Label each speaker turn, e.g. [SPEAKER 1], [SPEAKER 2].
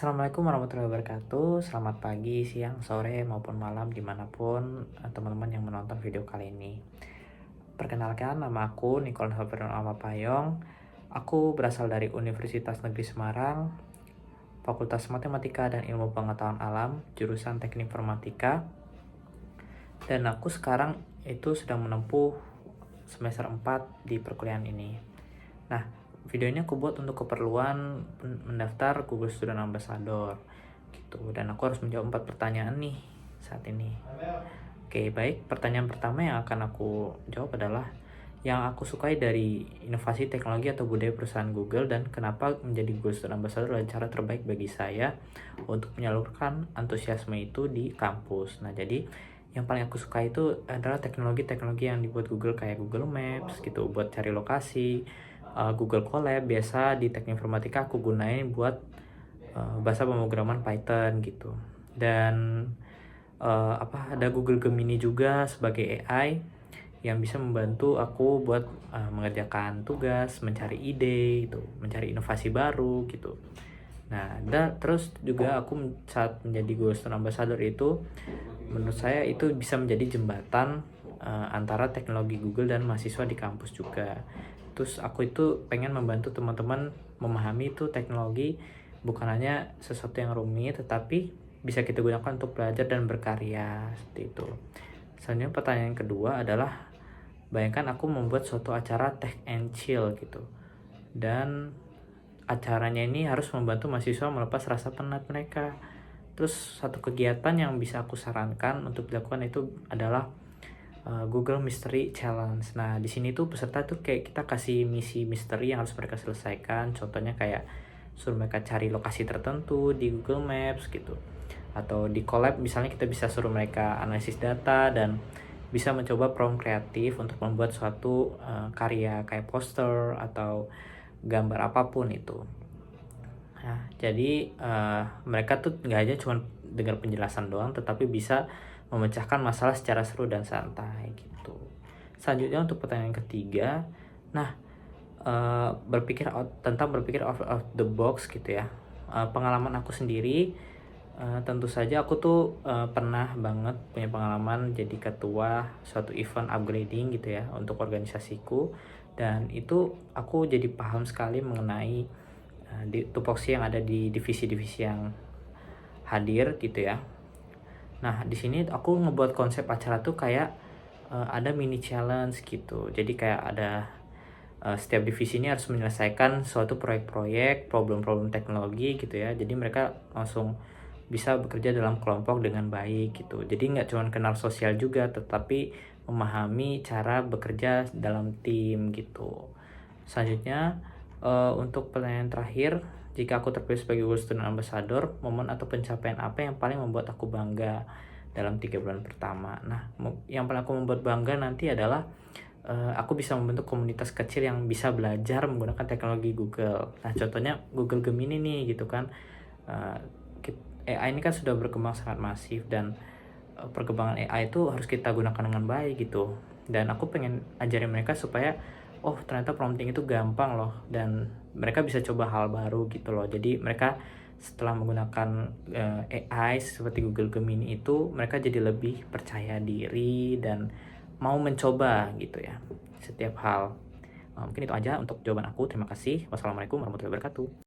[SPEAKER 1] Assalamualaikum warahmatullahi wabarakatuh. Selamat pagi, siang, sore, maupun malam dimanapun teman-teman yang menonton video kali ini. Perkenalkan, nama aku Nicole Helverion Payong. Aku berasal dari Universitas Negeri Semarang, Fakultas Matematika dan Ilmu Pengetahuan Alam, jurusan Teknik Informatika. Dan aku sekarang itu sedang menempuh semester 4 di perkuliahan ini. Nah, video ini aku buat untuk keperluan mendaftar Google Student Ambassador gitu, dan aku harus menjawab 4 pertanyaan nih saat ini. Oke, baik. Pertanyaan pertama yang akan aku jawab adalah yang aku sukai dari inovasi teknologi atau budaya perusahaan Google dan kenapa menjadi Google Student Ambassador adalah cara terbaik bagi saya untuk menyalurkan antusiasme itu di kampus. Nah, jadi yang paling aku suka itu adalah teknologi-teknologi yang dibuat Google kayak Google Maps gitu buat cari lokasi, Google Colab biasa di teknik informatika aku gunain buat bahasa pemrograman Python gitu. Dan ada Google Gemini juga sebagai AI yang bisa membantu aku buat mengerjakan tugas, mencari ide itu, mencari inovasi baru gitu. Nah, terus juga aku saat menjadi Google Student Ambassador itu menurut saya itu bisa menjadi jembatan antara teknologi Google dan mahasiswa di kampus juga. Terus aku itu pengen membantu teman-teman memahami itu teknologi bukan hanya sesuatu yang rumit, tetapi bisa kita gunakan untuk belajar dan berkarya seperti itu. Selanjutnya pertanyaan kedua adalah, bayangkan aku membuat suatu acara tech and chill gitu. Dan acaranya ini harus membantu mahasiswa melepas rasa penat mereka. Terus satu kegiatan yang bisa aku sarankan untuk dilakukan itu adalah Google Mystery Challenge. Nah, di sini tuh peserta tuh kayak kita kasih misi misteri yang harus mereka selesaikan. Contohnya kayak suruh mereka cari lokasi tertentu di Google Maps gitu. Atau di Colab misalnya kita bisa suruh mereka analisis data dan bisa mencoba prompt kreatif untuk membuat suatu karya kayak poster atau gambar apapun itu. Nah, jadi mereka tuh nggak aja cuma dengar penjelasan doang, tetapi bisa memecahkan masalah secara seru dan santai gitu. Selanjutnya untuk pertanyaan ketiga, nah berpikir out of the box gitu ya. Pengalaman aku sendiri, tentu saja aku tuh pernah banget punya pengalaman jadi ketua suatu event upgrading gitu ya untuk organisasiku, dan itu aku jadi paham sekali mengenai di tupoksi yang ada di divisi-divisi yang hadir gitu ya. Nah, di sini aku ngebuat konsep acara tuh kayak ada mini challenge gitu. Jadi kayak ada setiap divisi ini harus menyelesaikan suatu proyek-proyek, problem-problem teknologi gitu ya. Jadi mereka langsung bisa bekerja dalam kelompok dengan baik gitu. Jadi nggak cuma kenal sosial juga, tetapi memahami cara bekerja dalam tim gitu. Selanjutnya untuk pertanyaan terakhir, jika aku terpilih sebagai Google Student Ambassador, momen atau pencapaian apa yang paling membuat aku bangga dalam 3 bulan pertama? Nah, yang paling aku membuat bangga nanti adalah aku bisa membentuk komunitas kecil yang bisa belajar menggunakan teknologi Google. Nah, contohnya Google Gemini nih gitu kan. Uh, AI ini kan sudah berkembang sangat masif, dan perkembangan AI itu harus kita gunakan dengan baik gitu. Dan aku pengen ajarin mereka supaya oh ternyata prompting itu gampang loh, dan mereka bisa coba hal baru gitu loh. Jadi mereka setelah menggunakan AI seperti Google Gemini itu, mereka jadi lebih percaya diri dan mau mencoba gitu ya setiap hal. Mungkin itu aja untuk jawaban aku. Terima kasih. Wassalamualaikum warahmatullahi wabarakatuh.